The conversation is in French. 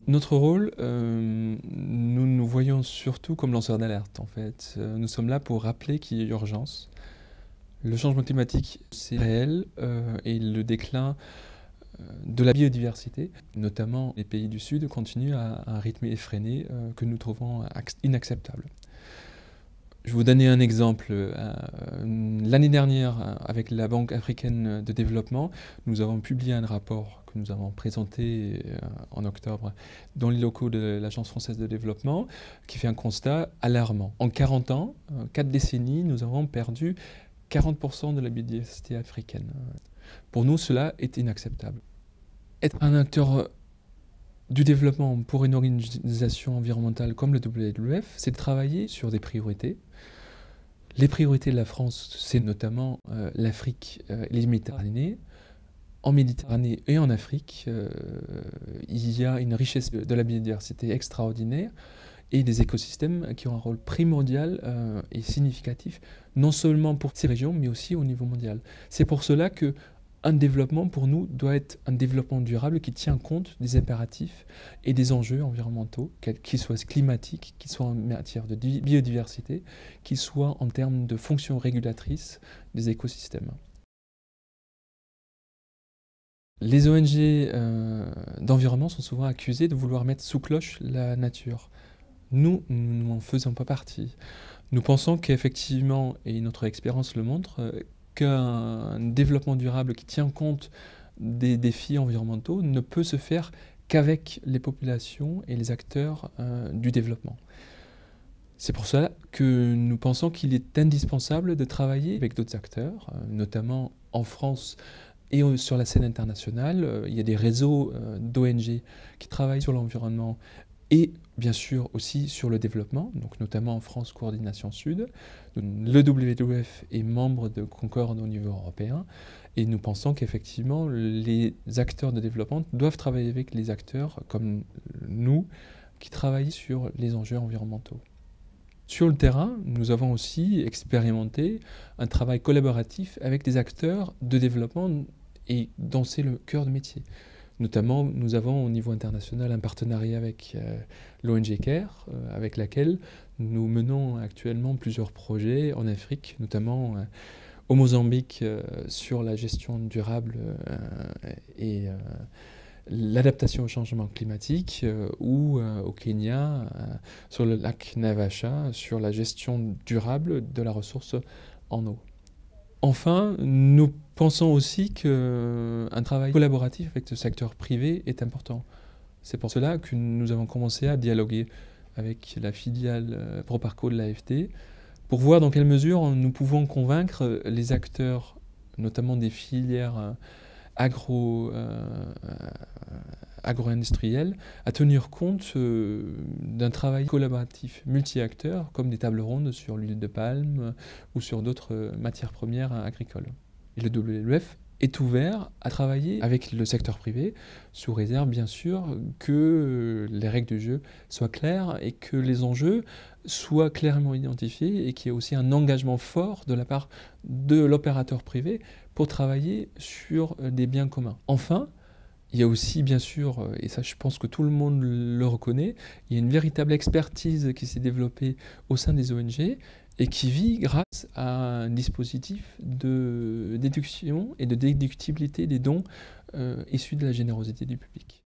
Notre rôle, nous nous voyons surtout comme lanceurs d'alerte, en fait. Nous sommes là pour rappeler qu'il y a urgence. Le changement climatique, c'est réel, et le déclin de la biodiversité, notamment les pays du Sud, continue à un rythme effréné que nous trouvons inacceptable. Je vais vous donner un exemple. L'année dernière, avec la Banque africaine de développement, nous avons publié un rapport que nous avons présenté en octobre dans les locaux de l'Agence française de développement, qui fait un constat alarmant. En 40 ans, 4 décennies, nous avons perdu 40% de la biodiversité africaine. Pour nous, cela est inacceptable. Être un acteur du développement pour une organisation environnementale comme le WWF, c'est de travailler sur des priorités. Les priorités de la France, c'est notamment l'Afrique et les Méditerranées. En Méditerranée et en Afrique, il y a une richesse de la biodiversité extraordinaire et des écosystèmes qui ont un rôle primordial et significatif, non seulement pour ces régions, mais aussi au niveau mondial. C'est pour cela que un développement, pour nous, doit être un développement durable qui tient compte des impératifs et des enjeux environnementaux, qu'ils soient climatiques, qu'ils soient en matière de biodiversité, qu'ils soient en termes de fonctions régulatrices des écosystèmes. Les ONG d'environnement sont souvent accusées de vouloir mettre sous cloche la nature. Nous n'en faisons pas partie. Nous pensons qu'effectivement, et notre expérience le montre, qu'un développement durable qui tient compte des défis environnementaux ne peut se faire qu'avec les populations et les acteurs du développement. C'est pour cela que nous pensons qu'il est indispensable de travailler avec d'autres acteurs, notamment en France et sur la scène internationale. Il y a des réseaux d'ONG qui travaillent sur l'environnement et bien sûr aussi sur le développement, donc notamment en France, Coordination Sud. Le WWF est membre de Concorde au niveau européen et nous pensons qu'effectivement les acteurs de développement doivent travailler avec les acteurs comme nous qui travaillent sur les enjeux environnementaux. Sur le terrain, nous avons aussi expérimenté un travail collaboratif avec des acteurs de développement et dont c'est le cœur de métier. Notamment, nous avons au niveau international un partenariat avec l'ONG CARE, avec laquelle nous menons actuellement plusieurs projets en Afrique, notamment au Mozambique sur la gestion durable et l'adaptation au changement climatique, ou au Kenya, sur le lac Naivasha, sur la gestion durable de la ressource en eau. Enfin, nous pensons aussi qu'un travail collaboratif avec le secteur privé est important. C'est pour cela que nous avons commencé à dialoguer avec la filiale Proparco de l'AFD pour voir dans quelle mesure nous pouvons convaincre les acteurs, notamment des filières agro-industrielles, à tenir compte d'un travail collaboratif multi-acteurs, comme des tables rondes sur l'huile de palme ou sur d'autres matières premières agricoles. Et le WWF est ouvert à travailler avec le secteur privé, sous réserve bien sûr que les règles du jeu soient claires et que les enjeux soient clairement identifiés et qu'il y ait aussi un engagement fort de la part de l'opérateur privé pour travailler sur des biens communs. Enfin, il y a aussi, bien sûr, et ça je pense que tout le monde le reconnaît, il y a une véritable expertise qui s'est développée au sein des ONG et qui vit grâce à un dispositif de déduction et de déductibilité des dons issus de la générosité du public.